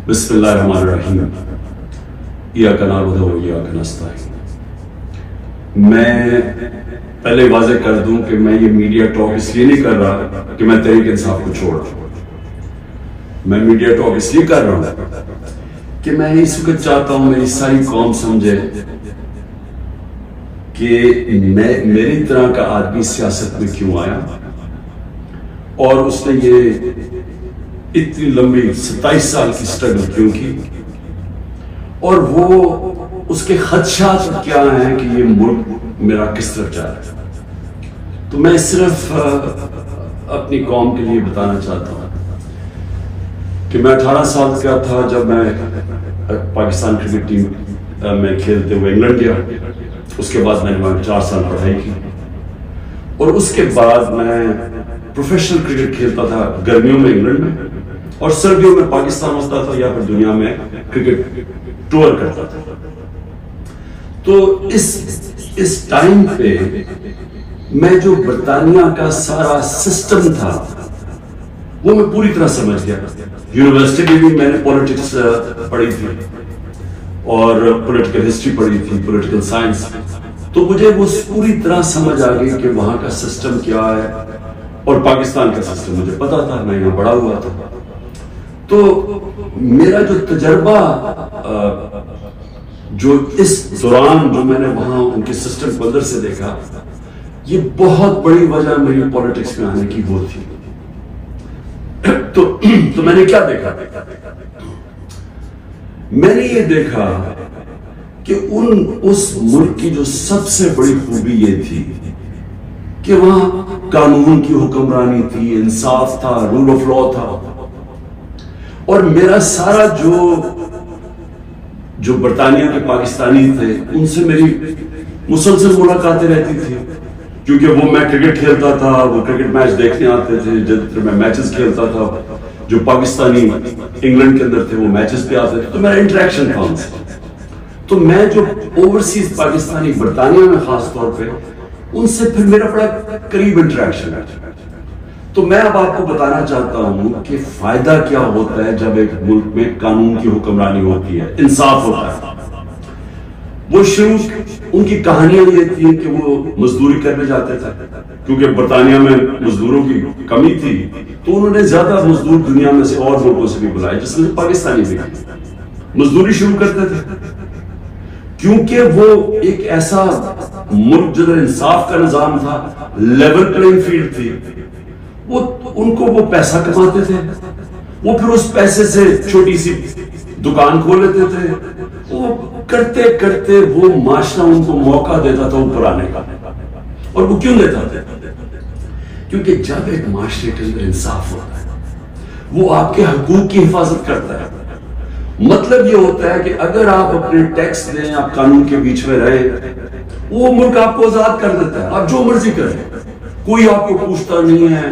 بسم اللہ الرحمن الرحیم ایاک نعبد و ایاک نستعین۔ میں پہلے واضح کر دوں کہ میں یہ میڈیا ٹاک اس لیے نہیں کر رہا کہ میں تحریک انصاف کو چھوڑ رہا ہوں۔ میں میڈیا ٹاک اس لیے کر رہا ہوں کہ میں اس وقت چاہتا ہوں میری ساری قوم سمجھے کہ میری طرح کا آدمی سیاست میں کیوں آیا اور اس نے یہ اتنی لمبی 27 سال کی سٹرگل کیوں کی، اور وہ اس کے خدشات کیا ہیں کہ یہ ملک میرا کس طرف جا رہا ہے۔ تو میں صرف اپنی قوم کے لیے بتانا چاہتا ہوں کہ میں 18 سال کا تھا جب میں پاکستان کرکٹ ٹیم میں کھیلتے ہوئے انگلینڈ گیا۔ اس کے بعد میں نے وہاں 4 سال پڑھائی کی، اور اس کے بعد میں پروفیشنل کرکٹ کھیلتا تھا گرمیوں میں انگلینڈ میں، اور سردیوں میں پاکستان ہوتا تھا یا پھر دنیا میں کرکٹ ٹور کرتا تھا۔ تو اس ٹائم پہ میں جو برطانیہ کا سارا سسٹم تھا وہ میں پوری طرح سمجھ گیا۔ یونیورسٹی میں بھی میں نے پولیٹکس پڑھی تھی اور پولیٹیکل ہسٹری پڑھی تھی، پولیٹیکل سائنس، تو مجھے وہ پوری طرح سمجھ آ گئی کہ وہاں کا سسٹم کیا ہے، اور پاکستان کا سسٹم مجھے پتا تھا، میں یہاں بڑا ہوا تھا۔ تو میرا جو تجربہ جو اس دوران جو میں نے وہاں ان کے سسٹم کو اندر سے دیکھا، یہ بہت بڑی وجہ میری پولیٹکس میں آنے کی وہ تھی۔ تو میں نے کیا دیکھا؟ میں نے یہ دیکھا کہ اس ملک کی جو سب سے بڑی خوبی یہ تھی کہ وہاں قانون کی حکمرانی تھی، انصاف تھا، رول آف لا تھا، اور میرا سارا جو برطانیہ کے پاکستانی تھے ان سے میری مسلسل ملاقاتیں رہتی تھی، کیونکہ وہ میں کرکٹ کھیلتا تھا، وہ کرکٹ میچ دیکھنے آتے تھے، جب میں میچز کھیلتا تھا، جو پاکستانی انگلینڈ کے اندر تھے وہ میچز پہ آتے تھے، تو میرا انٹریکشن تھا ان سے۔ تو میں جو اوورسیز پاکستانی برطانیہ میں خاص طور پہ ان سے پھر میرا بڑا قریب انٹریکشن ہے۔ تو میں اب آپ کو بتانا چاہتا ہوں کہ فائدہ کیا ہوتا ہے جب ایک ملک میں قانون کی حکمرانی ہوتی ہے، انصاف ہوتا ہے۔ وہ شروع ان کی کہانیاں یہ تھی کہ وہ مزدوری کرنے جاتے تھے، کیونکہ برطانیہ میں مزدوروں کی کمی تھی، تو انہوں نے زیادہ مزدور دنیا میں سے اور ملکوں سے بھی بلائے، جس میں پاکستانی بھی مزدوری شروع کرتے تھے، کیونکہ وہ ایک ایسا ملک جدھر انصاف کا نظام تھا، لیول پلینگ فیلڈ تھی، ان کو وہ پیسہ کماتے تھے، وہ پھر اس پیسے سے چھوٹی سی دکان کھول لیتے تھے، وہ کرتے کرتے وہ معاشرہ ان کو موقع دیتا تھا اوپر آنے کا۔ اور وہ کیوں دیتا تھا؟ کیونکہ جب ایک معاشرے کے اندر انصاف ہوتا ہے وہ آپ کے حقوق کی حفاظت کرتا ہے۔ مطلب یہ ہوتا ہے کہ اگر آپ اپنے ٹیکس دیں، آپ قانون کے بیچ میں رہے، وہ ملک آپ کو آزاد کر دیتا ہے، آپ جو مرضی کریں، کوئی آپ کو پوچھتا نہیں ہے،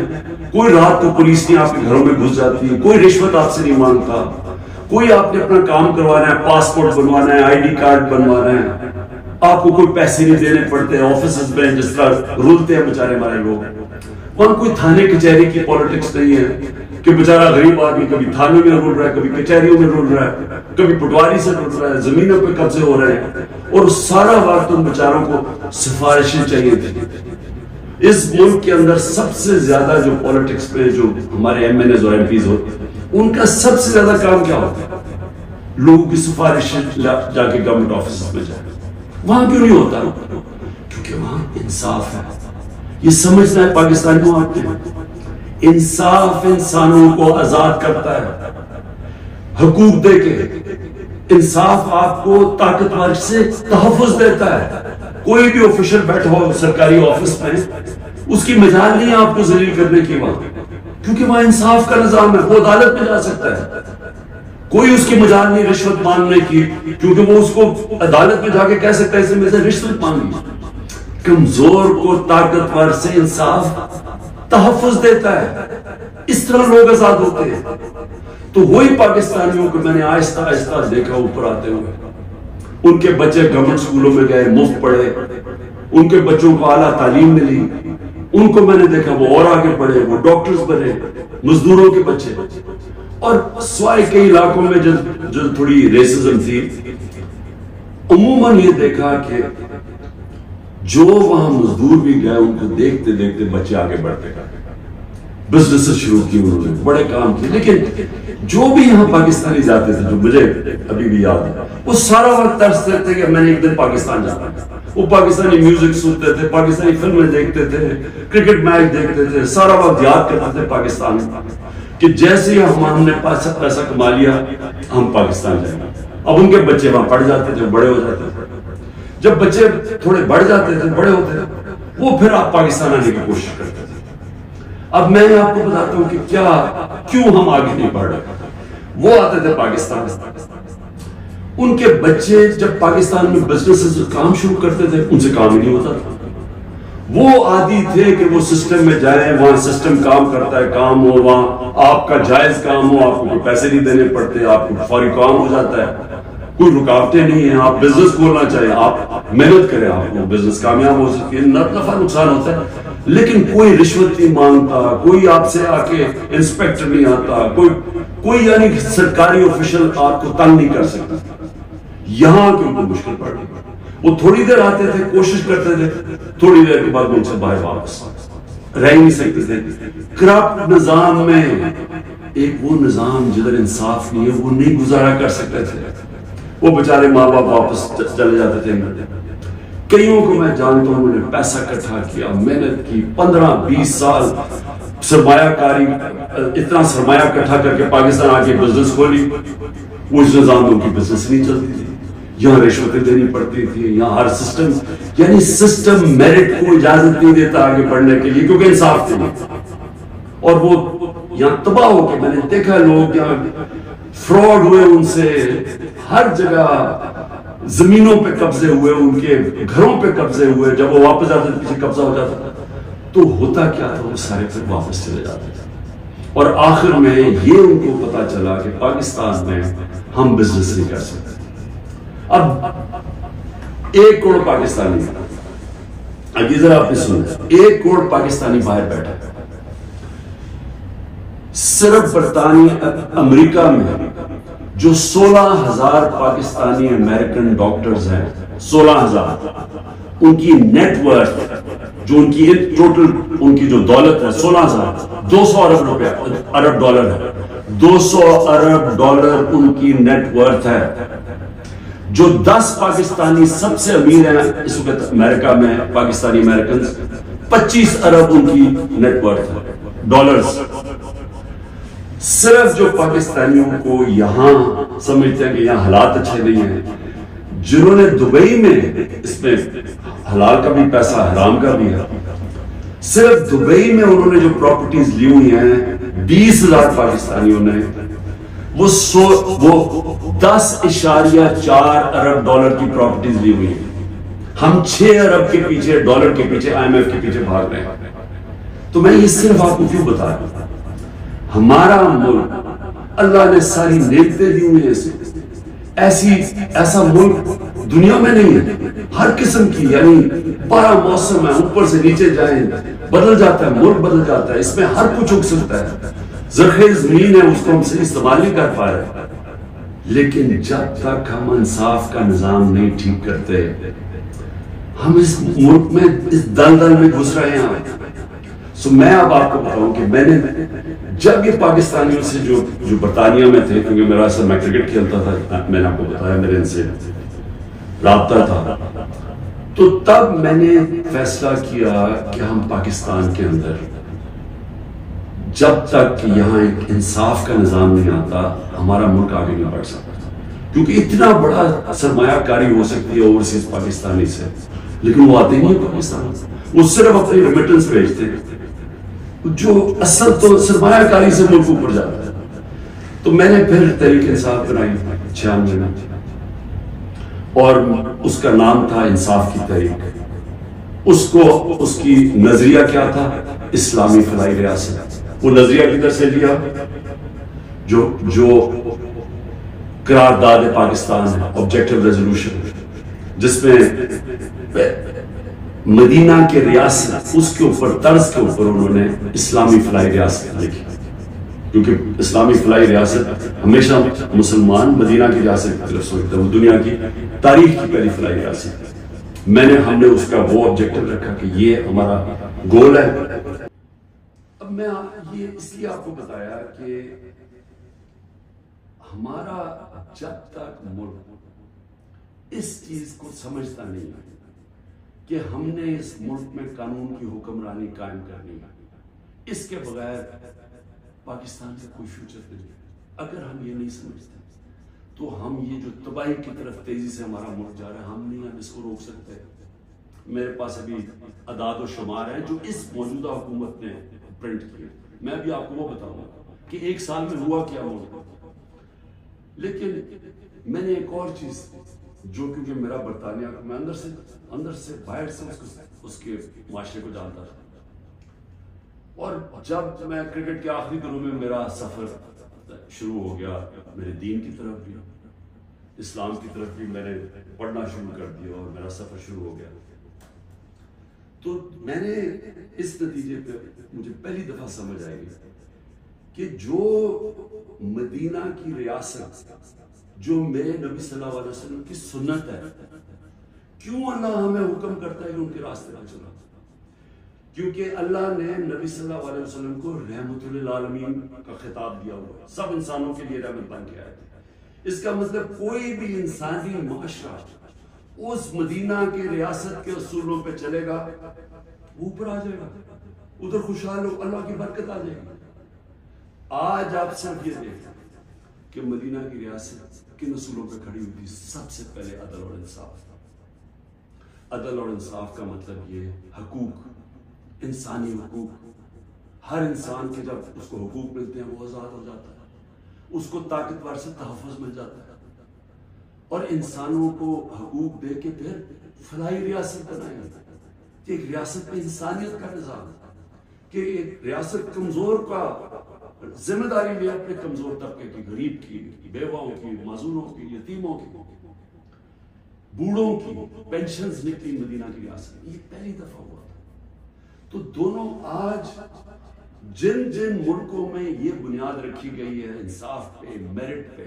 کوئی رات کو پولیس نہیں آپ کے گھروں میں گھس جاتی، کوئی رشوت آپ سے نہیں مانگتا، کوئی آپ نے اپنا کام کروانا ہے، پاسپورٹ بنوانا ہے، آئی ڈی کارڈ بنوانا ہے، آپ کو کوئی پیسے نہیں دینے پڑتے، آفیسز میں جس طرح رولتے ہیں بیچارے ہمارے لوگ، وہاں کوئی تھانے کچہری کی پولیٹکس نہیں ہے کہ بیچارہ غریب آدمی کبھی تھانے میں رول رہا ہے، کبھی کچہریوں میں رول رہا ہے، کبھی پٹواری سے رول رہا ہے، زمینوں پہ قبضے ہو رہے ہیں، اور سارا وقت ان بیچاروں کو سفارشیں چاہیے تھی۔ اس ملک کے اندر سب سے زیادہ جو پولیٹکس پہ جو ہمارے ایم این ایز اور ایم پیز ہوتے ہیں، ان کا سب سے زیادہ کام کیا ہوتا ہے؟ لوگوں کی سفارشیں جا کے گورنمنٹ آفیسز میں جائے۔ وہاں کیوں نہیں ہوتا؟ کیونکہ وہاں انصاف ہے۔ یہ سمجھنا ہے پاکستانیوں آتے ہیں، انصاف انسانوں کو آزاد کرتا ہے حقوق دے کے، انصاف آپ کو طاقتور سے تحفظ دیتا ہے۔ کوئی بھی آفیشر بیٹھا ہو سرکاری آفس میں، اس کی مجال نہیں ہے آپ کو ذلیل کرنے کی وہاں، کیونکہ وہاں انصاف کا نظام ہے، وہ عدالت میں جا سکتا ہے۔ کوئی اس کی مجال نہیں رشوت مانگنے کی، کیونکہ وہ اس کو عدالت میں جا کے کہہ سکتا ہے اس میں سے رشوت مانگی۔ کمزور کو طاقتور سے انصاف تحفظ دیتا ہے، اس طرح لوگ آزاد ہوتے ہیں۔ تو وہی پاکستانیوں کو میں نے آہستہ آہستہ دیکھا اوپر آتے ہوئے، ان کے بچے گورنمنٹ سکولوں میں گئے، مفت پڑھے، ان کے بچوں کو اعلیٰ تعلیم ملی، ان کو میں نے دیکھا وہ اور آگے پڑھے، وہ ڈاکٹرز بنے، مزدوروں کے بچے، اور سوائے کئی علاقوں میں جو تھوڑی ریسزم تھی، عموماً یہ دیکھا کہ جو وہاں مزدور بھی گئے ان کو دیکھتے دیکھتے بچے آگے بڑھتے گئے، بزنس شروع کی انہوں نے، بڑے کام کیے. لیکن جو بھی یہاں پاکستانی جاتے تھے، جو مجھے ابھی بھی یاد ہے، وہ سارا وقت ترستے تھے کہ میں نے ایک دن پاکستان جانا ہے. وہ پاکستانی میوزک سنتے تھے، پاکستانی فلمیں دیکھتے تھے، کرکٹ میچ دیکھتے تھے، سارا وقت یاد کرتے تھے پاکستان کہ جیسے ہی ہم نے پیسہ کما لیا ہم پاکستان جائیں گے. اب ان کے بچے وہاں پڑھ جاتے تھے، بڑے ہو جاتے تھے. جب بچے تھوڑے بڑھ جاتے تھے، بڑے ہوتے تھے، وہ پھر آپ پاکستان آنے کی کوشش کرتے تھے. اب میں آپ کو بتاتا ہوں کہ کیوں ہم آگے نہیں بڑھ رہے. وہ آتے تھے پاکستان، ان کے بچے جب پاکستان میں بزنس کام شروع کرتے تھے ان سے کام ہی نہیں ہوتا تھا. وہ عادی تھے کہ وہ سسٹم میں جائیں، وہاں سسٹم کام کرتا ہے، کام ہو، وہاں آپ کا جائز کام ہو، آپ کو کوئی پیسے نہیں دینے پڑتے، آپ کو فوری کام ہو جاتا ہے، کوئی رکاوٹیں نہیں ہیں. آپ بزنس کھولنا چاہیں، آپ محنت کریں، آپ کو بزنس کامیاب ہو سکتی ہے، نفع نقصان ہوتا ہے. لیکن کوئی رشوت نہیں مانگتا، کوئی آپ سے آ کے انسپیکٹر نہیں آتا، کوئی یعنی سرکاری آفیشل آپ کو تنگ نہیں کر سکتا. یہاں کیوں کو مشکل پڑ رہی. وہ تھوڑی دیر آتے تھے، کوشش کرتے تھے، تھوڑی دیر کے بعد ان سے باہر واپس رہ نہیں سکتے تھے. کرپٹ نظام میں ایک وہ نظام جدھر انصاف نہیں ہے، وہ نہیں گزارا کر سکتے تھے. وہ بیچارے ماں باپ واپس چلے جاتے تھے. کئیوں کو میں جانتا ہوں، انہوں نے پیسہ اکٹھا کیا، محنت کی، 15-20 سال سرمایہ کاری، اتنا سرمایہ اکٹھا کر کے پاکستان آ کے بزنس کھولی. اس نظام میں ان کی بزنس نہیں چلتی تھی، یہاں رشوتیں دینی پڑتی تھی، یہاں ہر سسٹم یعنی سسٹم میرٹ کو اجازت نہیں دیتا آگے بڑھنے کے لیے، کیونکہ انصاف تھی. اور وہ یہاں تباہ ہو کے میں نے دیکھا لوگ یہاں فراڈ ہوئے، ان سے ہر جگہ زمینوں پہ قبضے ہوئے، ان کے گھروں پہ قبضے ہوئے. جب وہ واپس آتے تھے پیچھے قبضہ ہو جاتا تھا. تو ہوتا کیا تھا، وہ سارے پھر واپس چلے جاتے تھے. اور آخر میں یہ ان کو پتا چلا کہ پاکستان میں ہم بزنس نہیں کر سکتے. اب 1 کروڑ پاکستانی، اب یہ ذرا آپ نے سنا، 1 کروڑ پاکستانی باہر بیٹھا. صرف برطانیہ امریکہ میں جو 16,000 پاکستانی امریکن ڈاکٹرز ہیں، 16,000، ان کی نیٹ ورتھ، جو ان کی ٹوٹل ان کی جو دولت ہے 16,000، 200 ارب روپے، ارب ڈالر ہے، 200 ارب ڈالر ان کی نیٹ ورتھ ہے. جو 10 پاکستانی سب سے امیر ہیں اس وقت امریکہ میں، پاکستانی امریکنز، 25 ارب ان کی نیٹ ورتھ ہے، ڈالرز. صرف جو پاکستانیوں کو یہاں سمجھتے ہیں کہ یہاں حالات اچھے نہیں ہیں، جنہوں نے دبئی میں، اس میں حلال کا بھی پیسہ حرام کا بھی ہے، صرف دبئی میں انہوں نے جو پراپرٹیز لی ہوئی ہیں 20,000 پاکستانیوں نے، وہ 10.4 ارب ڈالر کی پراپرٹیز لی ہوئی ہیں. ہم 6 ارب کے پیچھے، ڈالر کے پیچھے، IMF کے پیچھے بھاگ رہے ہیں. تو میں یہ صرف آپ کو کیوں بتا رہا ہوں، ہمارا ملک اللہ نے ساری نعمتیں دی ہوئی ہیں، ایسا ملک دنیا میں نہیں ہے. ہر قسم کی یعنی 12 موسم ہے، اوپر سے نیچے جائیں بدل جاتا ہے، ملک بدل جاتا ہے، اس میں ہر کچھ اگ سکتا ہے. زرخیز زمین ہے، اس کو ہم سے استعمال نہیں کر پا رہے. لیکن جب تک ہم انصاف کا نظام نہیں ٹھیک کرتے، ہم اس ملک میں اس دلدل میں گھس رہے ہیں. میں اب آپ کو بتاؤں کہ میں نے جب یہ پاکستانیوں سے جو برطانیہ میں تھے، کیونکہ میرا اصل میں کرکٹ کھیلتا تھا، میں نے آپ کو بتایا میرے ان سے رابطہ تھا، تو تب میں نے فیصلہ کیا کہ ہم پاکستان کے اندر جب تک یہاں ایک انصاف کا نظام نہیں آتا، ہمارا ملک آگے نہیں بڑھ سکتا. کیونکہ اتنا بڑا سرمایہ کاری ہو سکتی ہے اوورسیز پاکستانی سے، لیکن وہ آتے نہیں ہیں پاکستان، وہ صرف اپنی ریمیٹنس بھیجتے ہیں. جو اصل تو سرمایہ کاری سے ملک اوپر جاتا ہے. تو میں نے پھر تحریک انصاف بنائی 96 میں، اور اس کا نام تھا انصاف کی تحریک. اس کی نظریہ کیا تھا؟ اسلامی فلاحی ریاست. وہ نظریہ کدھر سے لیا؟ جو قرارداد پاکستان ہے، آبجیکٹو ریزولوشن، جس میں مدینہ کے ریاست، اس کے اوپر طرز کے اوپر انہوں نے اسلامی فلاحی ریاست لکھی. کیونکہ اسلامی فلاحی ریاست ہمیشہ مسلمان مدینہ کی ریاست کی طرف سوچتا ہے، وہ دنیا کی تاریخ کی پہلی فلاحی ریاست ہے۔ ہم نے اس کا وہ آبجیکٹو رکھا کہ یہ ہمارا گول ہے۔ اب میں یہ اس لیے آپ کو بتایا کہ ہمارا جب تک ملک اس چیز کو سمجھتا نہیں ہے کہ ہم نے اس ملک میں قانون کی حکمرانی قائم کرنی ہے، اس کے بغیر پاکستان کا کوئی فیوچر نہیں ہے۔ اگر ہم یہ نہیں سمجھتے تو ہم یہ جو تباہی کی طرف تیزی سے ہمارا ملک جا رہا ہے، ہم نہیں اس کو روک سکتے۔ میرے پاس ابھی اعداد و شمار ہیں جو اس موجودہ حکومت نے پرنٹ کیے، میں بھی آپ کو وہ بتاؤں گا کہ ایک سال میں ہوا کیا ملک۔ لیکن میں نے ایک اور چیز جو کیونکہ میرا برطانیہ میں اندر سے باہر سے اس کے معاشرے کو جانتا تھا، اور جب میں کرکٹ کے آخری دنوں میں میرا سفر شروع ہو گیا، میرے دین کی طرف بھی اسلام کی طرف بھی میں نے پڑھنا شروع کر دیا اور میرا سفر شروع ہو گیا، تو میں نے اس نتیجے پہ مجھے پہلی دفعہ سمجھ آئی کہ جو مدینہ کی ریاست جو میرے نبی صلی اللہ علیہ وسلم کی سنت ہے، کیوں اللہ ہمیں حکم کرتا ہے کہ ان کے راستے پہ چلا؟ کیونکہ اللہ نے نبی صلی اللہ علیہ وسلم کو رحمت للعالمین کا خطاب دیا ہوا ہے، سب انسانوں کے لیے رحمت بن کے آئے تھے۔ اس کا مطلب کوئی بھی انسانی معاشرہ اس مدینہ کی ریاست کے اصولوں پہ چلے گا، اوپر آ جائے گا، ادھر خوشحال ہو، اللہ کی برکت آ جائے گی۔ آج آپ صرف یہ دیکھیں کہ مدینہ کی ریاست کن اصولوں پہ کھڑی ہوئی تھی؟ سب سے پہلے عدل اور انصاف۔ عدل اور انصاف کا مطلب یہ حقوق، انسانی حقوق، ہر انسان کے جب اس کو حقوق ملتے ہیں وہ آزاد ہو جاتا ہے، اس کو طاقتور سے تحفظ مل جاتا ہے، اور انسانوں کو حقوق دے کے پھر فلاحی ریاست بنائی جاتی ہے کہ ایک ریاست میں انسانیت کا نظام ہے، کہ ایک ریاست کمزور کا ذمہ داری لے اپنے کمزور طبقے کی، غریب کی، بیواؤں کی، معذوروں کی، یتیموں کی، بوڑھوں کی پینشنز نکلی مدینہ کی ریاست، یہ پہلی دفعہ ہوا تھا۔ تو دونوں آج جن ملکوں میں یہ بنیاد رکھی گئی ہے انصاف پہ، میرٹ پہ،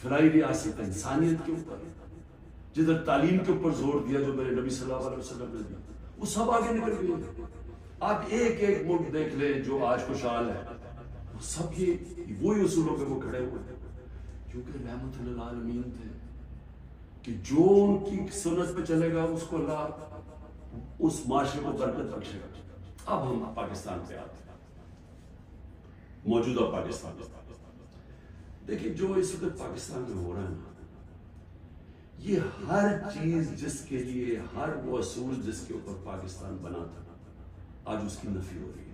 فلاحی ریاست انسانیت کے اوپر، جدھر تعلیم کے اوپر زور دیا جو میرے نبی صلی اللہ علیہ وسلم نے دیا، وہ سب آگے نکل گئے۔ آپ ایک ملک دیکھ لیں جو آج خوشحال ہے، وہ سب یہ وہی اصولوں پہ وہ کھڑے ہوئے، کیونکہ رحمت للعالمین تھے کہ جو ان کی سنت پہ چلے گا اس کو اللہ اس معاشرے کو برکت بخشے گا۔ اب ہم پاکستان پہ آتے ہیں، موجودہ پاکستان۔ دیکھیں جو اس وقت پاکستان میں ہو رہا ہے نا، یہ ہر چیز جس کے لیے، ہر وہ اصول جس کے اوپر پاکستان بنا تھا، آج اس کی نفی ہو رہی ہے۔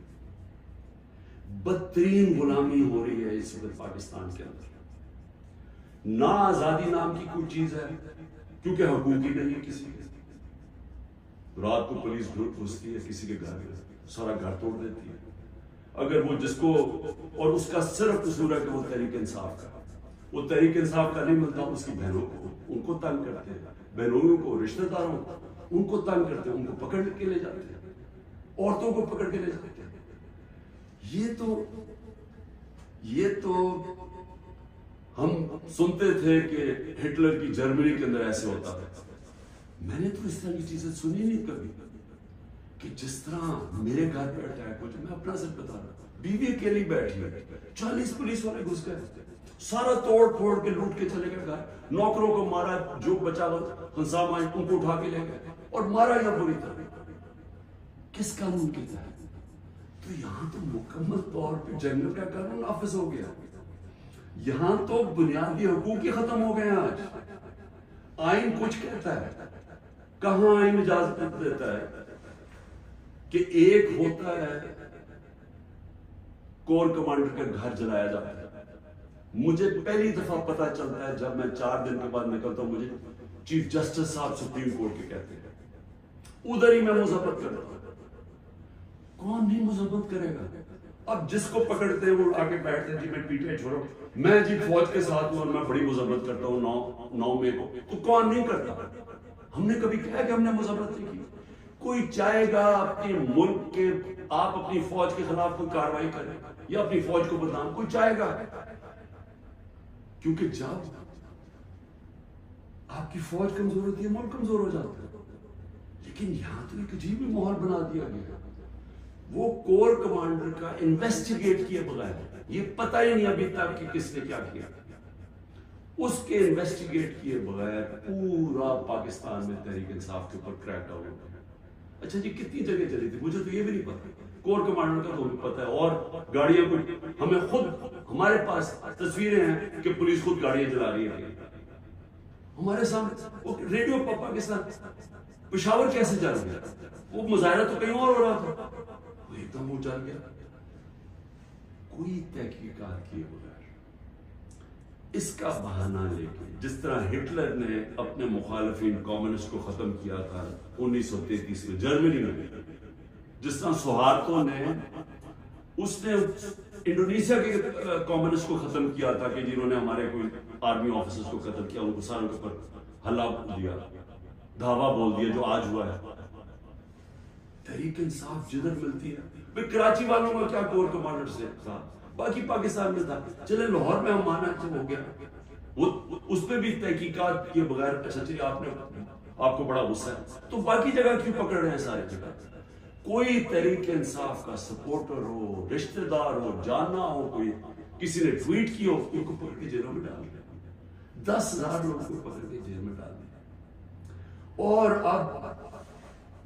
بدترین غلامی ہو رہی ہے اس وقت پاکستان کے اندر۔ نہ آزادی نام کی کوئی چیز ہے، کیونکہ حقوق ہی نہیں کسی کے۔ رات کو پولیس گھستی ہے کسی کے گھر میں، سارا گھر توڑ دیتی ہے، اگر وہ جس کو، اور اس کا صرف قصور ہے کہ وہ تحریک انصاف کا، وہ تحریک انصاف کا نہیں ملتا، اس کی بہنوں کو، ان کو تنگ کرتے ہیں، بہنوں کو، رشتہ داروں کو، ان کو تنگ کرتے ہیں، ان کو پکڑ کے لے جاتے ہیں، عورتوں کو پکڑ کے لے جاتے ہیں۔ یہ تو ہم سنتے تھے کہ ہٹلر کی جرمنی کے اندر ایسے ہوتا تھا، میں نے تو اس طرح کی چیزیں سنی نہیں کبھی، کہ جس طرح میرے گھر پہ اٹیک ہو جائے، میں اپنا صرف بتا رہا ہوں، بیوی اکیلی بیٹھی ہے، 40 پولیس والے گھس گئے، سارا توڑ پھوڑ کے لوٹ کے چلے گئے گھر، نوکروں کو مارا، جو بچا ہنسامہ ان کو اٹھا کے لے گئے اور مارا یا بری طرح۔ کس قانون کے تحت؟ تو یہاں تو مکمل طور پہ جنگل کا قانون نافذ ہو گیا، یہاں تو بنیادی حقوق ہی ختم ہو گئے ہیں۔ آج آئین کچھ کہتا ہے، کہاں آئین اجازت دیتا ہے کہ ایک ہوتا ہے کور کمانڈر کا گھر جلایا جاتا ہے۔ مجھے پہلی دفعہ پتا چلتا ہے جب میں 4 دن کے بعد نکلتا ہوں، مجھے چیف جسٹس صاحب سپریم کورٹ کے کہتے ہیں، ادھر ہی میں مذمت کرتا ہوں۔ کون نہیں مذمت کرے گا؟ اب جس کو پکڑتے ہیں وہ آگے بیٹھتے ہیں، جی میں پی ٹی آئی چھوڑو، میں جی فوج کے ساتھ ہوں اور میں بڑی مذمت کرتا ہوں 9 مئی کو، تو کون نہیں کرتا؟ ہم نے کبھی کہا کہ ہم نے مذمت نہیں کی؟ کوئی چاہے گا اپنے ملک کے آپ اپنی فوج کے خلاف کوئی کاروائی کریں یا اپنی فوج کو بدنام؟ کوئی چاہے گا؟ کیونکہ جب آپ کی فوج کمزور ہوتی ہے ملک کمزور ہو جاتا ہے. لیکن یہاں تو ایک عجیب ہی ماحول بنا دیا گیا. وہ کور کمانڈر کا انویسٹیگیٹ کیے بغیر، یہ پتہ ہی نہیں ابھی تک کہ کس نے کیا کیا، اس کے انویسٹیگیٹ کیے بغیر پورا پاکستان میں تحریک انصاف کے اوپر کریک ڈاؤن ہو گیا. اچھا جی کتنی جگہ چلی تھی مجھے تو یہ بھی نہیں پتا، کور کمانڈر کا تو بھی پتا ہے. اور گاڑیاں کو ہمیں خود، ہمارے پاس تصویریں ہیں کہ پولیس خود گاڑیاں چلا رہی ہے ہمارے سامنے. وہ ریڈیو پاکستان پشاور کیسے جا گیا؟ وہ مظاہرہ تو کہیں اور ہو رہا تھا، وہ ایک دم وہ جا گیا. کوئی تحقیقات کیے بغیر اس کا بہانہ لے کے، جس طرح ہٹلر نے اپنے مخالفین کمیونسٹ کو ختم کیا تھا 1933 میں جرمنی میں، جس طرح سہارتو نے اس نے انڈونیشیا کے کمیونسٹ کو ختم کیا تھا کہ جنہوں نے ہمارے کوئی آرمی آفیسرز کو قتل کیا، ان کو ساروں کے اوپر حلہ دیا، دھاوا بول دیا، جو آج ہوا ہے. تحریک انصاف جدھر ملتی ہے. بھئی کراچی والوں کا کیا کور کمانڈر سے تھا، باقی پاکستان میں تھا. چلے لاہور میں ہم مانا تو ہو گیا، وہ اس پہ بھی تحقیقات کیے بغیر اچھا چلیے آپ کو بڑا غصہ ہے تو باقی جگہ کیوں پکڑ رہے ہیں ساری جگہ؟ کوئی تحریک انصاف کا سپورٹر ہو، رشتہ دار ہو، جاننا ہو، کوئی کسی نے ٹویٹ کی ہو، ان کو پکڑ کے جیلوں میں ڈال دیا. 10,000 لوگوں کو پکڑ کے جیل میں ڈال دیا. اور اب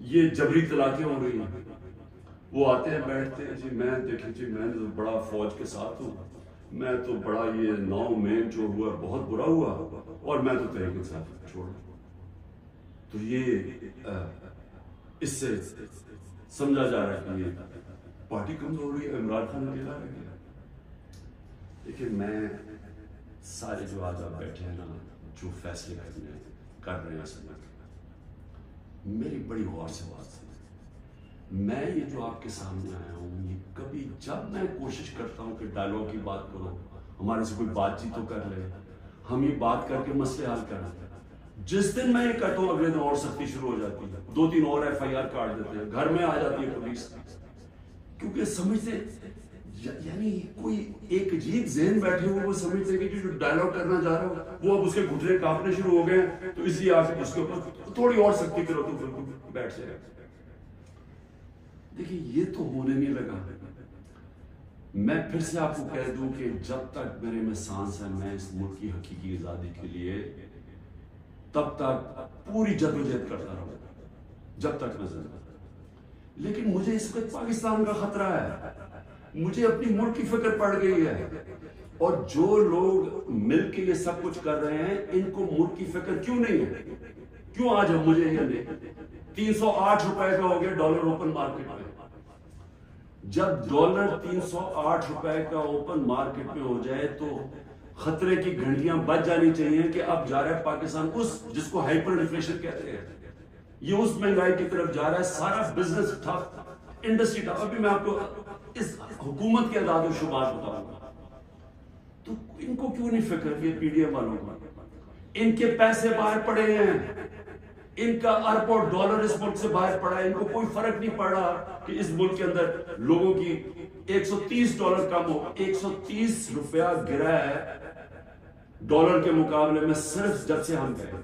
یہ جبری طلاقیں ہو رہی ہیں. وہ آتے ہیں بیٹھتے ہیں جی میں دیکھیں جی میں تو بڑا فوج کے ساتھ ہوں، میں تو بڑا یہ 9 مئی جو ہوا بہت برا ہوا اور میں تو تحریک انصاف چھوڑ. تو یہ اس سے سمجھا جا رہا ہے کہ یہ پارٹی کمزور ہو رہی ہے، عمران خان نے کہا ہے. دیکھیں میں سارے جو آج آپ بیٹھے ہیں نا، جو فیصلے کر رہے ہیں سمجھ، میری بڑی غور سے بات ہے. میں یہ جو آپ کے سامنے آیا ہوں، یہ کبھی جب میں کوشش کرتا ہوں کہ ڈائلاگ کی بات کرو، ہمارے سے کوئی بات چیت تو کر لے، ہم یہ بات کر کے مسئلے حل کریں. جس دن میں یہ کرتا ہوں اگلے دن اور سختی شروع ہو جاتی ہے، 2-3 اور FIR کاٹ دیتے ہیں، گھر میں آ جاتی ہے پولیس. کیونکہ سمجھتے یعنی کوئی ایک عجیب ذہن بیٹھے ہوئے، وہ سمجھتے ہیں کہ جو ڈائلاگ کرنا جا رہا ہو وہ اب اس کے گھٹنے کانپنے شروع ہو گئے ہیں، تو اس لیے آپ اس کے اوپر تھوڑی اور سختی کرو تو پھر بیٹھ جائے. دیکھیں یہ تو ہونے نہیں لگا. میں پھر سے آپ کو کہہ دوں کہ جب تک میرے میں سانس ہے میں اس ملک کی حقیقی آزادی کے لیے تب تک پوری جدوجہد کرتا رہوں جب تک میں زندہ. لیکن مجھے اس وقت پاکستان کا خطرہ ہے، مجھے اپنی ملک کی فکر پڑ گئی ہے. اور جو لوگ مل کے یہ سب کچھ کر رہے ہیں ان کو ملک کی فکر کیوں نہیں ہے؟ کیوں آج ہم مجھے یہ نہیں 308 روپے کا ہو گیا ڈالر اوپن مارکیٹ میں. جب ڈالر 308 روپے کا اوپن مارکیٹ میں ہو جائے تو خطرے کی گھنٹیاں بج جانی چاہیے کہ اب جا رہا ہے پاکستان اس جس کو ہائپر انفلیشن کہتے ہیں، یہ اس مہنگائی کی طرف جا رہا ہے. سارا بزنس ٹھپ، انڈسٹری ٹھپ. ابھی میں آپ کو اس حکومت کے اعداد و شمار بتاؤں گا. تو ان کو کیوں نہیں فکر، یہ PDM والوں کو؟ ان کے پیسے باہر پڑے ہیں، ان کا اربوں ڈالر اس ملک سے باہر پڑا ہے. ان کو کوئی فرق نہیں پڑ رہا کہ اس ملک کے اندر لوگوں کی $130 کم ہو. 130 روپیہ گرا ہے ڈالر کے مقابلے میں صرف جب سے ہم گئے.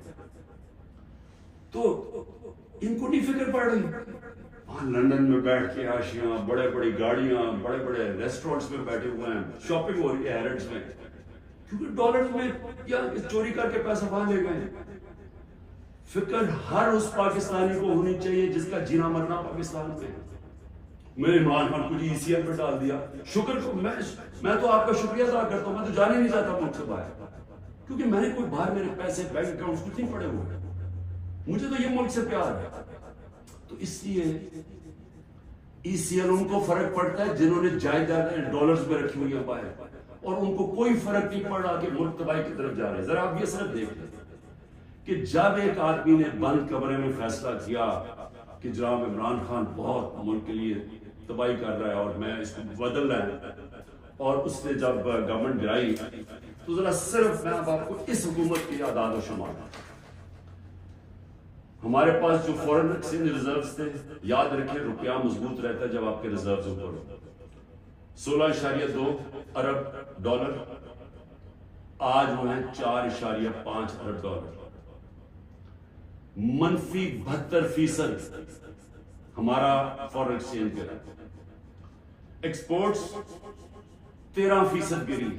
تو ان کو نہیں فکر پڑ رہی. وہاں لندن میں بیٹھ کے عاشیاں، بڑے بڑی گاڑیاں، بڑے بڑے ریسٹورنٹس میں بیٹھے ہوئے ہیں، شاپنگ ہو رہی ہے ہیرڈز میں، کیونکہ ڈالر میں یا چوری کر کے پیسہ وہاں لے گئے. فکر ہر اس پاکستانی کو ہونی چاہیے جس کا جینا مرنا پاکستان میں. میرے عمران خان کو ECL میں ڈال دیا. شکر کو میں تو آپ کا شکریہ ادا کرتا ہوں. میں تو جانے نہیں چاہتا ملک سے باہر، کیونکہ میں نے کوئی باہر میرے پیسے بینک اکاؤنٹس کچھ نہیں پڑے ہوئے. مجھے تو یہ ملک سے پیار ہے. تو اس لیے ECL ان کو فرق پڑتا ہے جنہوں نے جائیدادیں ڈالرز میں رکھی ہوئی ہیں باہر، اور ان کو کوئی فرق نہیں پڑ رہا کہ ملک تباہی کی طرف جا رہے ہیں. ذرا آپ یہ صرف دیکھ لیں کہ جب ایک آدمی نے بند کمرے میں فیصلہ کیا کہ جناب عمران خان بہت ملک کے لیے تباہی کر رہا ہے اور میں اس کو بدل رہا ہے، اور اس نے جب گورنمنٹ گرائی تو ذرا صرف میں اب آپ کو اس حکومت کی اعداد و شمار. ہمارے پاس جو فورن ایکسچینج ریزروز تھے، یاد رکھیں روپیہ مضبوط رہتا ہے جب آپ کے ریزروز اوپر ہو. 16.2 ارب ڈالر، آج وہ ہیں 4.5 ارب ڈالر. منفی 72% ہمارا فورن ایکسچینج گرا. ایکسپورٹس 13% گری.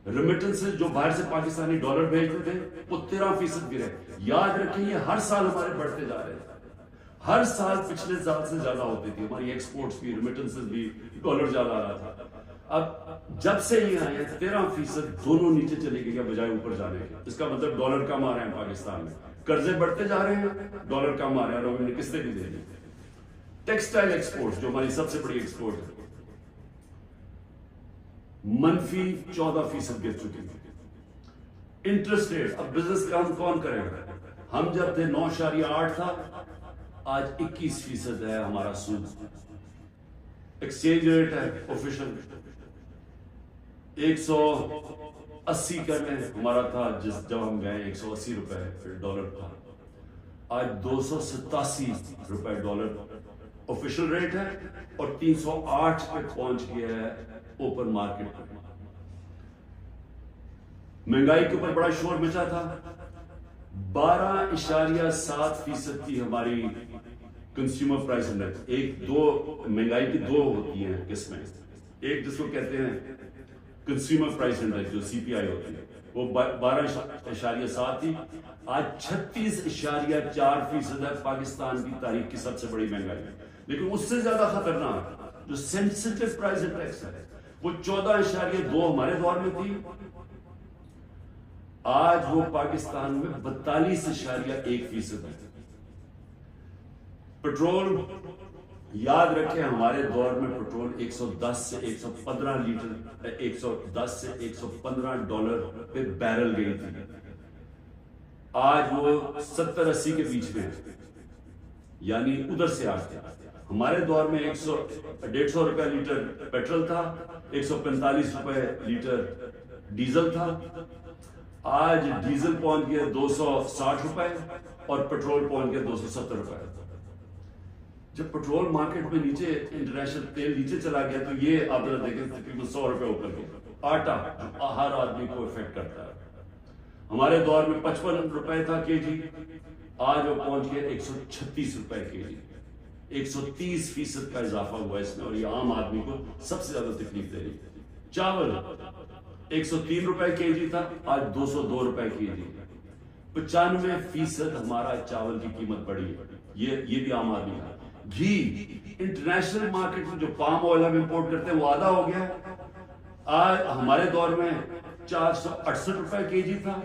ریمیٹنسز جو باہر سے پاکستانی ڈالر بھیجتے تھے وہ 13% گرے. یاد رکھیں یہ ہر سال ہمارے بڑھتے جا رہے ہیں. ہر سال پچھلے سال سے زیادہ ہوتی تھی ہماری ایکسپورٹس بھی، ریمیٹنسز بھی، ڈالر زیادہ آ رہا تھا. اب جب سے یہ آئے 13% دونوں نیچے چلے گئے بجائے اوپر جانے کے. اس کا مطلب ڈالر کم آ رہے ہیں پاکستان میں، قرضے بڑھتے جا رہے ہیں، ڈالر کم آ رہے ہیں اور ہم نے قسطیں بھی دے دی. ٹیکسٹائل ایکسپورٹ جو ہماری سب سے بڑی ایکسپورٹ ہے، منفی 14% گر چکی ہے. انٹرسٹ ریٹ، اب بزنس کام کون کرے گا؟ ہم جب تھے 9.8 تھا، آج 21% ہے ہمارا سود. ایکسچینج ریٹ ہے آفیشل 180 کرنے ہمارا تھا، جب ہم گئے 180 روپے ڈالر تھا. آج 287 روپے ڈالر آفیشل ریٹ ہے اور 308 پہ پہنچ گیا ہے اوپن مارکیٹ پر. مہنگائی کے اوپر بڑا شور مچا تھا. 12.7% تھی ہماری کنزیومر پرائس انڈیکس. مہنگائی کی دو ہوتی ہیں قسمیں. ایک جس کو کہتے ہیں کنزیومر پرائس انڈیکس جو سی پی آئی ہوتی ہے، وہ 12.7 تھی. آج 36.4% ہے. پاکستان کی تاریخ کی سب سے بڑی مہنگائی ہے. لیکن اس سے زیادہ خطرناک جو سینسٹیو پرائس انڈیکس ہے وہ 14.2 ہمارے دور میں تھی. آج وہ پاکستان میں 42.1% ہے. پٹرول، یاد رکھیں ہمارے دور میں پٹرول 110 سے 115 لیٹر 110 سے 115 ڈالر پہ بیرل گئی تھی. آج وہ 70-80 کے بیچ میں ہے، یعنی ادھر سے آج تھا. ہمارے دور میں 150 روپے لیٹر پیٹرول تھا، 145 روپے لیٹر ڈیزل تھا. آج ڈیزل پہنچ گیا 260 روپے اور پیٹرول پہنچ گیا 270 روپے. جب پیٹرول مارکیٹ میں نیچے، انٹرنیشنل تیل نیچے چلا گیا تو یہ آپ دیکھیں تقریباً 100 روپے اوپر گیا. آٹا ہر آدمی کو افیکٹ کرتا ہے. ہمارے دور میں 55 روپے تھا کے جی، آج وہ پہنچ گیا 136 روپے کے جی. 130% کا اضافہ ہوا اس میں اور یہ عام آدمی کو سب سے زیادہ تکلیف دے رہی. چاول 103 روپے کے جی تھا، آج 202 روپے کے جی. 95% ہمارا چاول کی قیمت بڑھی ہے. یہ بھی عام آدمی کا. گھی انٹرنیشنل مارکیٹ میں جو پام آئل ہم امپورٹ کرتے ہیں وہ آدھا ہو گیا. آج ہمارے دور میں 468 روپے کے جی تھا،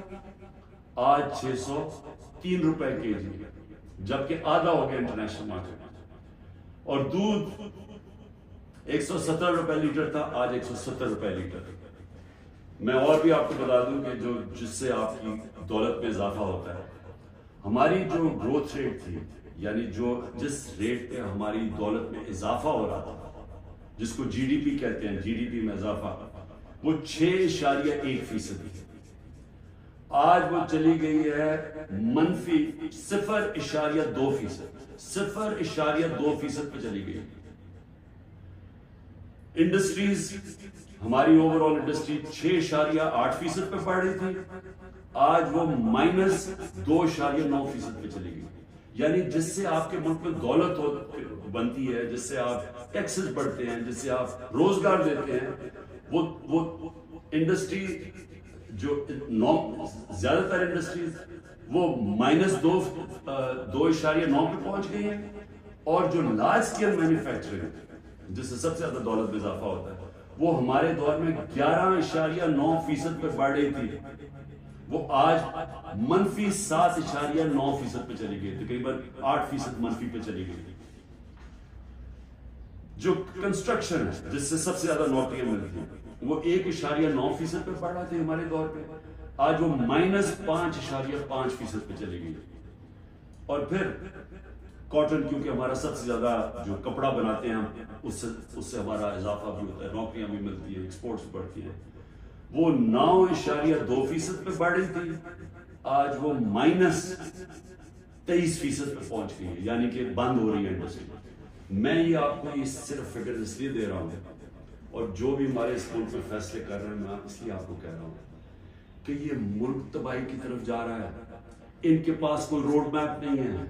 آج 603 روپے کے جی، جبکہ آدھا ہو گیا انٹرنیشنل مارکیٹ. اور دودھ 117 روپے لیٹر تھا، آج 170 روپے لیٹر. میں اور بھی آپ کو بتا دوں کہ جس سے آپ کی دولت میں اضافہ ہوتا ہے، ہماری جو گروتھ ریٹ تھی، یعنی جس ریٹ پہ ہماری دولت میں اضافہ ہو رہا تھا، جس کو جی ڈی پی کہتے ہیں، جی ڈی پی میں اضافہ، وہ 6.1% تھی. آج وہ چلی گئی ہے منفی 0.2%. 0.2% پہ چلی گئی. انڈسٹریز، ہماری اوور آل انڈسٹری 6.8% پہ بڑھ رہی تھی، آج وہ -2.9% پہ چلی گئی. یعنی جس سے آپ کے ملک میں دولت بنتی ہے، جس سے آپ ٹیکسز بڑھتے ہیں، جس سے آپ روزگار دیتے ہیں، وہ انڈسٹری جو زیادہ تر انڈسٹریز وہ -2.9 پہ پہنچ گئی ہیں. اور جو لارج اسکیل مینوفیکچرنگ جس سے سب سے زیادہ دولت میں اضافہ ہوتا ہے، وہ ہمارے دور میں 11.9% پہ بڑھ رہی تھی، وہ آج منفی 7.9% پہ چلی گئی. تقریباً 8% منفی پہ چلی گئی. جو کنسٹرکشن ہے جس سے سب سے زیادہ نوکریاں ملتی ہیں، وہ 1.9% پہ بڑھ رہا تھے ہمارے دور پہ، آج وہ -5.5% پہ چلی گئی. اور پھر کاٹن، کیونکہ ہمارا سب سے زیادہ جو کپڑا بناتے ہیں ہم، اس سے ہمارا اضافہ بھی ہوتا ہے، نوکریاں بھی ملتی ہیں، ایکسپورٹس بڑھتی ہیں. وہ 9.2% پہ بڑھ رہی تھی، آج وہ 23% پہ پہنچ گئی ہے، یعنی کہ بند ہو رہی ہے انڈسٹری۔ میں یہ آپ کو یہ صرف فگر اس لیے دے رہا ہوں، اور جو بھی ہمارے اس ملک میں فیصلے کر رہے ہیں میں اس لیے آپ کو کہہ رہا ہوں کہ یہ ملک تباہی کی طرف جا رہا ہے، ان کے پاس کوئی روڈ میپ نہیں ہے،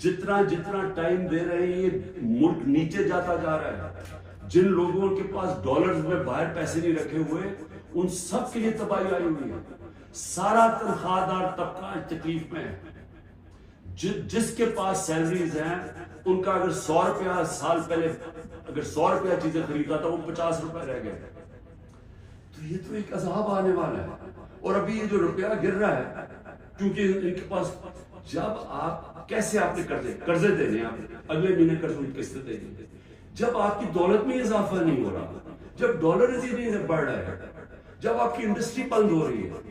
جتنا ٹائم دے رہے ہیں یہ ملک نیچے جاتا جا رہا ہے۔ جن لوگوں کے پاس ڈالرز میں باہر پیسے نہیں رکھے ہوئے ان سب کے لیے تباہی آئی ہوئی ہے، سارا تنخواہ دار طبقہ تکلیف میں ہے۔ جس کے پاس سیلریز ہیں ان کا اگر 100 روپیہ سال پہلے اگر 100 روپیہ چیزیں خریدا تھا وہ 50 روپے رہ گئے، تو یہ تو ایک عذاب آنے والا ہے۔ اور ابھی یہ جو روپیہ گر رہا ہے کیونکہ ان کے پاس، جب آپ کیسے آپ نے قرضے دینے ہیں، آپ اگلے مہینے قرضوں کی قسطیں دیں گے، جب آپ کی دولت میں اضافہ نہیں ہو رہا، جب ڈالر نہیں بڑھ رہا ہے، جب آپ کی انڈسٹری بند ہو رہی ہے،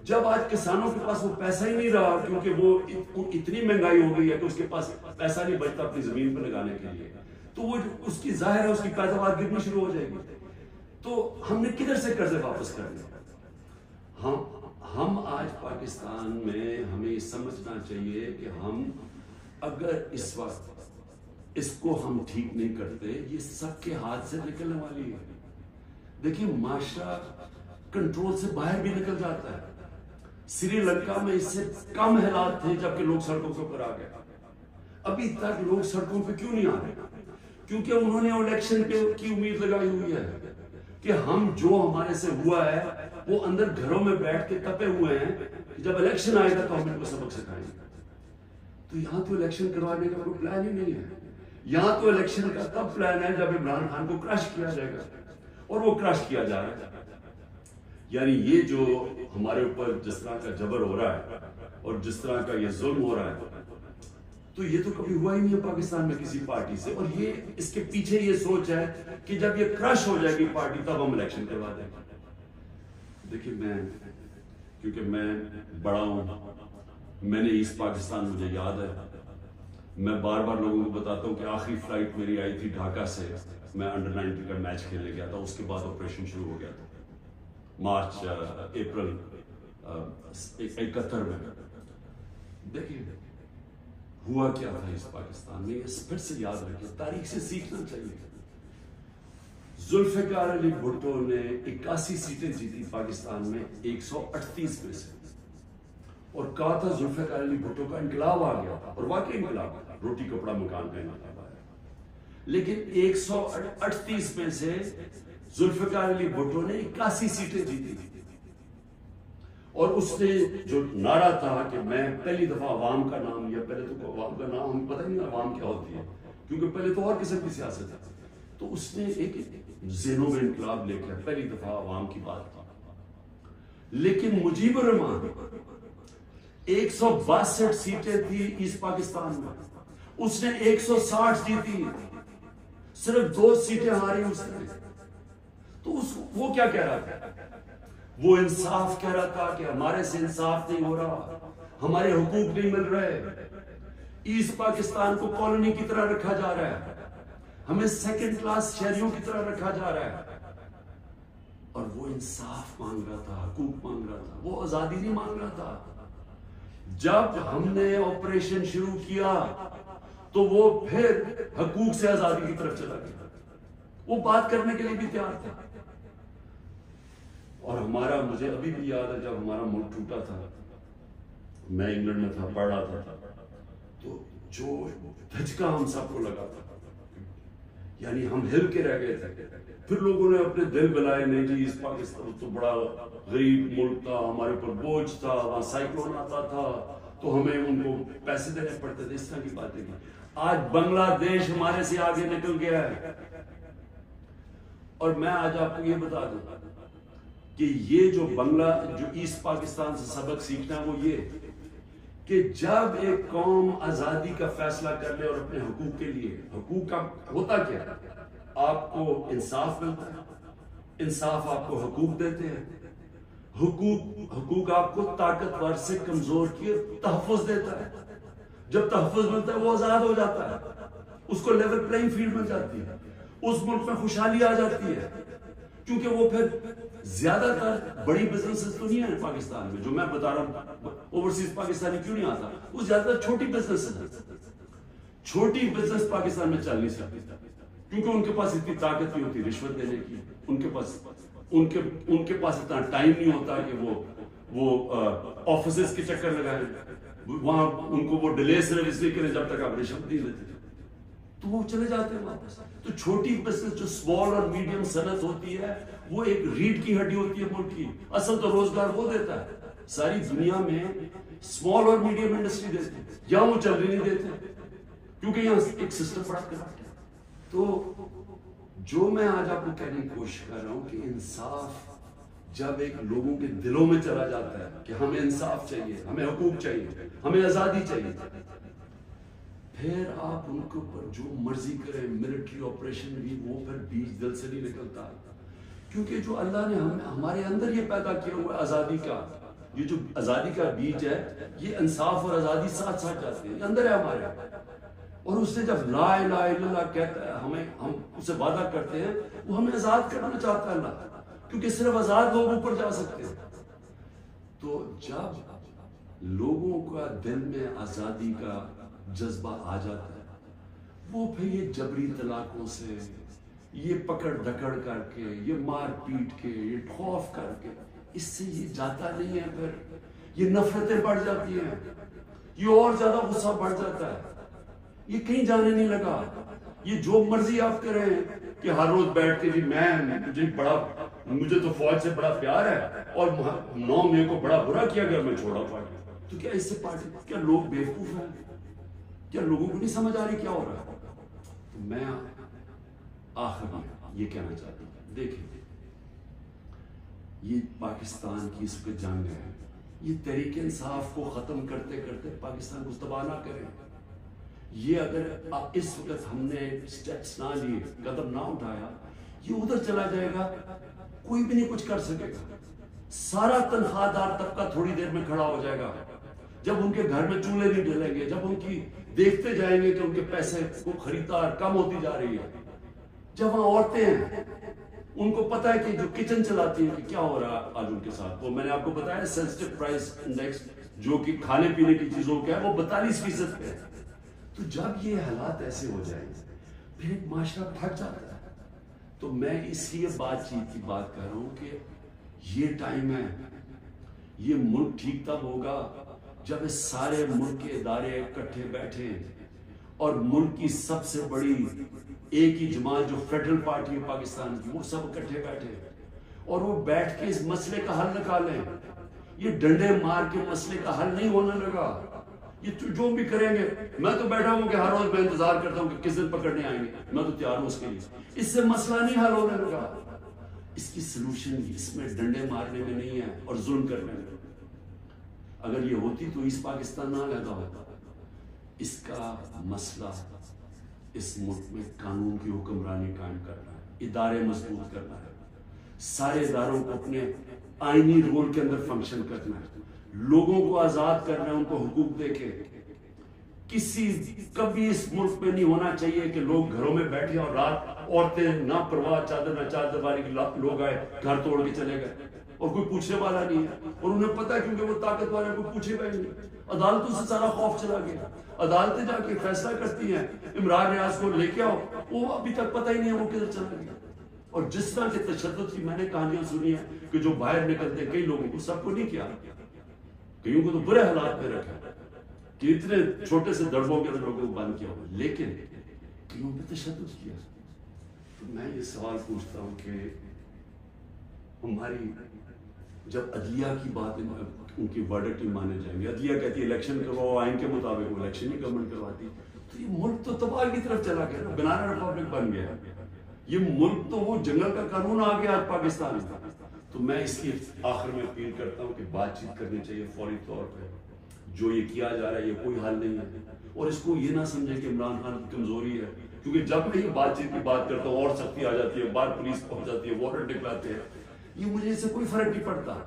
جب آج کسانوں کے پاس وہ پیسہ ہی نہیں رہا کیونکہ وہ اتنی مہنگائی ہو گئی ہے کہ اس کے پاس پیسہ نہیں بچتا اپنی زمین پہ لگانے کے لیے، تو وہ اس کی ظاہر ہے اس کی پیداوار گرنی شروع ہو جائے گی۔ تو ہم نے کدھر سے قرضے واپس کرنے؟ ہم آج پاکستان میں ہمیں یہ سمجھنا چاہیے کہ ہم اگر اس وقت اس کو ہم ٹھیک نہیں کرتے یہ سب کے ہاتھ سے نکلنے والی ہے۔ دیکھیں معاشرہ کنٹرول سے باہر بھی نکل جاتا ہے۔ سری لنکا میں اس سے کم حالات تھے جبکہ لوگ سڑکوں کے اوپر آ گئے، ابھی تک لوگ سڑکوں پہ کیوں نہیں آ رہے؟ کیونکہ انہوں نے الیکشن کی امید لگائی ہوئی ہے کہ ہم جو ہمارے سے ہوا ہے وہ اندر گھروں میں بیٹھ کے تپے ہوئے ہیں کہ جب الیکشن آئے گا تو ہم ان کو سبق سکھائیں گے۔ تو یہاں تو الیکشن کروانے کا کوئی پلان ہی نہیں ہے، یہاں تو الیکشن کا تب پلان ہے جب عمران خان کو کرش کیا جائے گا، اور وہ کرش کیا جا رہا ہے۔ یعنی یہ جو ہمارے اوپر جس طرح کا جبر ہو رہا ہے اور جس طرح کا یہ ظلم ہو رہا ہے تو یہ تو کبھی ہوا ہی نہیں ہے پاکستان میں کسی پارٹی سے، اور یہ اس کے پیچھے یہ سوچ ہے کہ جب یہ کرش ہو جائے گی پارٹی تب ہم الیکشن کروا دیں گے۔ دیکھیں کیونکہ میں بڑا ہوں، میں نے ایسٹ پاکستان مجھے یاد ہے، میں بار بار لوگوں کو بتاتا ہوں کہ آخری فلائٹ میری آئی تھی ڈھاکہ سے، میں انڈر 19 کا میچ کھیلنے گیا تھا، اس کے بعد آپریشن شروع ہو گیا تھا اپریل 71 میں۔ دیکھیں ہوا کیا تھا اس پاکستان میں، یہ پھر سے یاد رکھیں، تاریخ سے سیکھنا چاہیے۔ ذوالفقار علی بھٹو نے 81 سیٹیں جیتی پاکستان میں 138 میں سے، اور کہا تھا ذوالفقار علی بھٹو کا انقلاب آ گیا تھا، اور واقعی انقلاب آیا، روٹی کپڑا مکان کا انقلاب آیا، لیکن 138 میں سے ذوالفقار علی بھٹو نے 81 سیٹیں جیتی، اور اس نے جو نعرہ تھا کہ میں پہلی دفعہ عوام کا نام لیا، پہلے تو عوام کا نام ہمیں پتہ نہیں عوام کیا ہوتی ہے کیونکہ پہلے تو اور قسم کی سیاست ہے، تو اس نے ایک ذہنوں میں انقلاب لے کر پہلی دفعہ عوام کی بات کی۔ لیکن مجیب الرحمان 162 سیٹیں تھی ایسٹ پاکستان میں، اس نے 160 جیتی، صرف 2 سیٹیں ہاری اس نے۔ تو وہ کیا کہہ رہا تھا؟ وہ انصاف کہہ رہا تھا کہ ہمارے سے انصاف نہیں ہو رہا، ہمارے حقوق نہیں مل رہے، ایسٹ پاکستان کو کالونی کی طرح رکھا جا رہا ہے، ہمیں سیکنڈ کلاس شہریوں کی طرح رکھا جا رہا ہے۔ اور وہ انصاف مانگ رہا تھا، حقوق مانگ رہا تھا، وہ آزادی نہیں مانگ رہا تھا۔ جب ہم نے آپریشن شروع کیا تو وہ پھر حقوق سے آزادی کی طرف چلا گیا، وہ بات کرنے کے لیے بھی تیار تھا۔ اور ہمارا، مجھے ابھی بھی یاد ہے جب ہمارا ملک ٹوٹا تھا، میں انگلینڈ میں تھا، پڑھ رہا تھا، تو جو دھچکا ہم سب کو لگا تھا، یعنی ہم ہل کے رہ گئے تھے۔ پھر لوگوں نے اپنے دل بلائے، نہیں جی اس پاکستان تو بڑا غریب ملک تھا، ہمارے اوپر بوجھ تھا، وہاں سائیکلون آتا تھا تو ہمیں ان کو پیسے دینے پڑتے تھے، اس طرح کی باتیں کی۔ آج بنگلہ دیش ہمارے سے آگے نکل گیا ہے، اور میں آج آپ کو یہ بتا دوں کہ یہ جو ایسٹ پاکستان سے سبق سیکھنا ہے وہ یہ کہ جب ایک قوم آزادی کا فیصلہ کر لے اور اپنے حقوق کے لیے، حقوق کا ہوتا کیا ہے؟ آپ کو انصاف ملتا ہے، انصاف آپ کو حقوق دیتے ہیں، حقوق آپ کو طاقتور سے کمزور کی تحفظ دیتا ہے، جب تحفظ ملتا ہے وہ آزاد ہو جاتا ہے، اس کو لیول پلینگ فیلڈ مل جاتی ہے، اس ملک میں خوشحالی آ جاتی ہے، کیونکہ وہ پھر زیادہ تر بڑی بزنسز تو نہیں ہیں پاکستان میں، جو میں بتا رہا ہوں اوورسیز پاکستانی کیوں نہیں آتا؟ وہ زیادہ چھوٹی بزنس ہے، چھوٹی بزنس پاکستان میں چل نہیں سکتی کیونکہ ان کے پاس اتنی طاقت نہیں ہوتی رشوت دینے کی، ان کے پاس اتنا ٹائم نہیں ہوتا کہ وہ آفیسز کے چکر لگائیں، وہاں ان کو وہ ڈیلے صرف اس لیے کریں جب تک آپ رشوت نہیں دیتے، تو وہ چلے جاتے ہیں واپس۔ تو چھوٹی بزنس جو اسمال اور میڈیم صنعت ہوتی ہے وہ ایک ریڑھ کی ہڈی ہوتی ہے ملک کی، اصل تو روزگار وہ دیتا ہے۔ ساری دنیا میں اسمال اور میڈیم انڈسٹری دیتے ہیں، یہاں وہ چلنے نہیں دیتے کیونکہ یہاں ایک سسٹم بڑا کراپٹ ہے۔ تو جو میں آج آپ کو کہنے کی کوشش کر رہا ہوں کہ انصاف جب ایک لوگوں کے دلوں میں چلا جاتا ہے کہ ہمیں انصاف چاہیے، ہمیں حقوق چاہیے، ہمیں آزادی چاہیے، پھر آپ ان کے اوپر جو مرضی کریں، ملٹری آپریشن بھی، وہ پھر بیج دل سے نہیں نکلتا، کیونکہ جو اللہ نے ہمارے اندر یہ پیدا کیا ہوا ہے آزادی کا، یہ جو آزادی کا بیج ہے، یہ انصاف اور آزادی ساتھ ساتھ جاتے ہیں، یہ اندر ہے ہمارے۔ اور اس نے جب لا الہ الا اللہ کہتا ہے، ہم اسے وعدہ کرتے ہیں، وہ ہمیں آزاد کرنا چاہتا ہے اللہ، کیونکہ صرف آزاد لوگ اوپر جا سکتے ہیں۔ تو جب لوگوں کا دل میں آزادی کا جذبہ آ جاتا ہے، وہ پھر یہ جبری طلاقوں سے، یہ پکڑ دھکڑ کر کے، یہ مار پیٹ کے، یہ خوف کر کے، اس سے یہ جاتا نہیں ہے، پھر یہ نفرتیں بڑھ جاتی ہیں، یہ اور زیادہ غصہ بڑھ جاتا ہے، یہ کہیں جانے نہیں لگا۔ یہ جو مرضی آپ کریں کہ ہر روز بیٹھ کے جی مجھے تو فوج سے بڑا پیار ہے اور 9 مئی کو بڑا برا کیا گیا، میں چھوڑا پارٹی، تو کیا اس سے پارٹی، کیا لوگ بیوقوف ہیں؟ کیا لوگوں کو نہیں سمجھ آ رہی کیا ہو رہا ہے؟ تو میں آخر میں یہ کہنا چاہتا ہوں، دیکھیں یہ پاکستان کی اس پہ جنگ ہے، یہ تحریک انصاف کو ختم کرتے کرتے پاکستان کو تباہ نہ کریں۔ یہ اگر اس وقت ہم نے سٹیپس نہ لیے، قدم نہ اٹھایا، یہ ادھر چلا جائے گا، کوئی بھی نہیں کچھ کر سکے گا۔ سارا تنخواہ دار طبقہ تھوڑی دیر میں کھڑا ہو جائے گا، جب ان کے گھر میں چولہے نہیں ڈلیں گے، جب ان کی دیکھتے جائیں گے کہ ان کے پیسے کو خریدار کم ہوتی جا رہی ہے، جب وہاں عورتیں ہیں ان کو پتا ہے کہ جو کچن چلاتی ہیں کہ کیا ہو رہا ہے آج ان کے ساتھ، وہ میں نے آپ کو بتایا سینسٹیو پرائس انڈیکس جو کہ کھانے پینے کی چیزوں کا ہے وہ 42% پہ ہے۔ تو جب یہ حالات ایسے ہو جائیں پھر ایک معاشرہ پھٹ جاتا ہے۔ تو میں اس لیے بات چیت کی بات کر رہا ہوں کہ یہ ٹائم ہے، یہ ملک ٹھیک تب ہوگا جب اس سارے ملک کے ادارے اکٹھے بیٹھے اور ملک کی سب سے بڑی ایک ہی جماعت جو فیڈرل پارٹی ہے پاکستان کی، وہ سب اکٹھے بیٹھے اور وہ بیٹھ کے اس مسئلے کا حل نکالیں۔ یہ ڈنڈے مار کے مسئلے کا حل نہیں ہونے لگا، یہ جو بھی کریں گے، میں تو بیٹھا ہوں کہ ہر روز میں انتظار کرتا ہوں کہ کس دن پکڑنے آئیں گے، میں تو تیار ہوں اس کے لیے۔ اس سے مسئلہ نہیں حل ہونے لگا، اس کی سلوشن اس میں ڈنڈے مارنے میں نہیں ہے اور ظلم کرنے میں۔ اگر یہ ہوتی تو اس پاکستان نہ لگا ہوتا۔ اس کا مسئلہ اس ملک میں قانون کی حکمرانی قائم کرنا ہے، ادارے مضبوط کرنا ہے، سارے اداروں کو اپنے آئینی رول کے اندر فنکشن کرنا ہے، لوگوں کو آزاد کرنا ہے، ان کو حقوق دے کے۔ کبھی اس ملک میں نہیں ہونا چاہیے کہ لوگ گھروں میں بیٹھے اور رات عورتیں نہ پرواہ چادر نہ چادر والی لوگ آئے گھر توڑ کے چلے گئے اور کوئی پوچھنے والا نہیں ہے، اور انہیں پتا ہے کیونکہ وہ طاقتور ہے، کوئی پوچھے گا نہیں۔ عدالتوں سے سارا خوف چلا گیا، عدالتیں جا کے فیصلہ کرتی ہیں، عمران ریاض کو لے کے آؤ، وہ ابھی تک پتہ ہی نہیں ہے وہ کدھر چلا گیا۔ اور جس طرح کے تشدد کی میں نے کہانیاں سنی ہیں کہ جو باہر نکلتے ہیں، کئی لوگوں کو، سب کو نہیں کیا، کئیوں کو تو برے حالات میں رکھا کہ اتنے چھوٹے سے دڑبوں کے اندر لوگوں کو بند کیا ہوا، لیکن کئیوں پہ تشدد کیا۔ تو میں یہ سوال پوچھتا ہوں کہ ہماری جب عدلیہ کی بات ان کی ورڈکٹ نہیں مانے جائیں گے، عدلیہ کہتی ہے الیکشن کرواؤ آئین کے مطابق، وہ الیکشن ہی گورنمنٹ کرواتی، تو یہ ملک تو تباہ کی طرف چلا گیا، بنانا ریپبلک بن گیا، یہ ملک تو وہ جنگل کا قانون آ گیا آج پاکستان میں۔ تو میں اس کی آخر میں اپیل کرتا ہوں کہ بات چیت کرنی چاہیے فوری طور پہ، جو یہ کیا جا رہا ہے یہ کوئی حل نہیں ہے، اور اس کو یہ نہ سمجھیں کہ عمران خان کی کمزوری ہے، کیونکہ جب میں یہ بات چیت کی بات کرتا ہوں اور سختی آ جاتی ہے، باہر پولیس پہنچ جاتی ہے، وارنٹ نکلاتے ہیں، یہ مجھے اس سے کوئی فرق نہیں پڑتا۔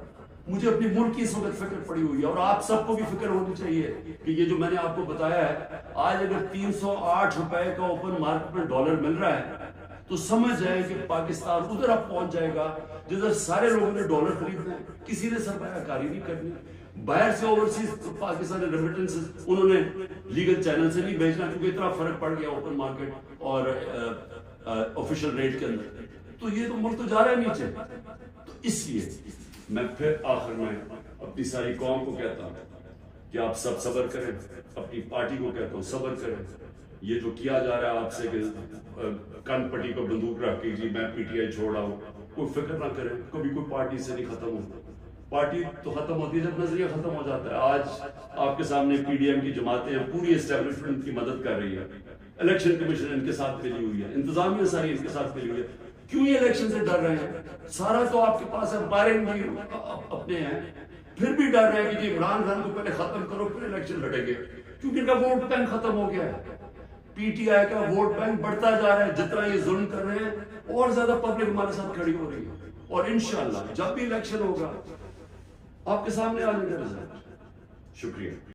مجھے اپنی ملک کی اس وقت فکر پڑی ہوئی ہے، اور آپ سب کو بھی فکر ہونی چاہیے کہ یہ جو میں نے آپ کو بتایا ہے، آج اگر 308 روپے کا اوپن مارکیٹ میں ڈالر مل رہا ہے تو سمجھ جائیں کہ پاکستان ادھر اب پہنچ جائے گا جدھر سارے لوگوں نے ڈالر خریدنا ہے، کسی نے سرمایہ کاری نہیں کرنی، باہر سے اوورسیز پاکستانی ریمیٹنسز انہوں نے لیگل چینل سے نہیں بھیجنا کیونکہ اتنا فرق پڑ گیا اوپن مارکیٹ اور آفیشل ریٹ کے اندر. تو یہ تو ملک تو جا رہا ہے نیچے. تو اس لیے میں پھر آخر میں اپنی ساری قوم کو کہتا ہوں کہ آپ سب صبر کریں, اپنی پارٹی کو کہتا ہوں صبر کریں. یہ جو کیا جا رہا ہے آپ سے کہ کن پٹی کو بندوق رکھ کے جی میں پی ٹی آئی چھوڑا ہوں, کوئی فکر نہ کریں, کبھی کوئی پارٹی سے نہیں ختم ہوتا. پارٹی تو ختم ہوتی ہے جب نظریہ ختم ہو جاتا ہے. آج آپ کے سامنے پی ڈی ایم کی جماعتیں ہیں, پوری اسٹیبلشمنٹ کی مدد کر رہی ہے, الیکشن کمیشن ان کے ساتھ ملی ہوئی ہے, انتظامیہ ساری ان کے ساتھ ملی ہوئی ہے. کیوں یہ الیکشن سے ڈر رہے ہیں؟ سارا تو آپ کے پاس ہے, بائرنگ بھی اپنے ہیں, پھر بھی ڈر رہے ہیں کہ جی عمران خان کو پہلے ختم کرو پھر الیکشن لڑیں گے, کیونکہ ان کا ووٹ بینک ختم ہو گیا ہے. پی ٹی آئی کا ووٹ بینک بڑھتا جا رہا ہے, جتنا یہ ظلم کر رہے ہیں اور زیادہ پبلک ہمارے ساتھ کھڑی ہو رہی ہے. اور انشاءاللہ جب بھی الیکشن ہوگا آپ کے سامنے آ جائے گا رزلٹ. شکریہ.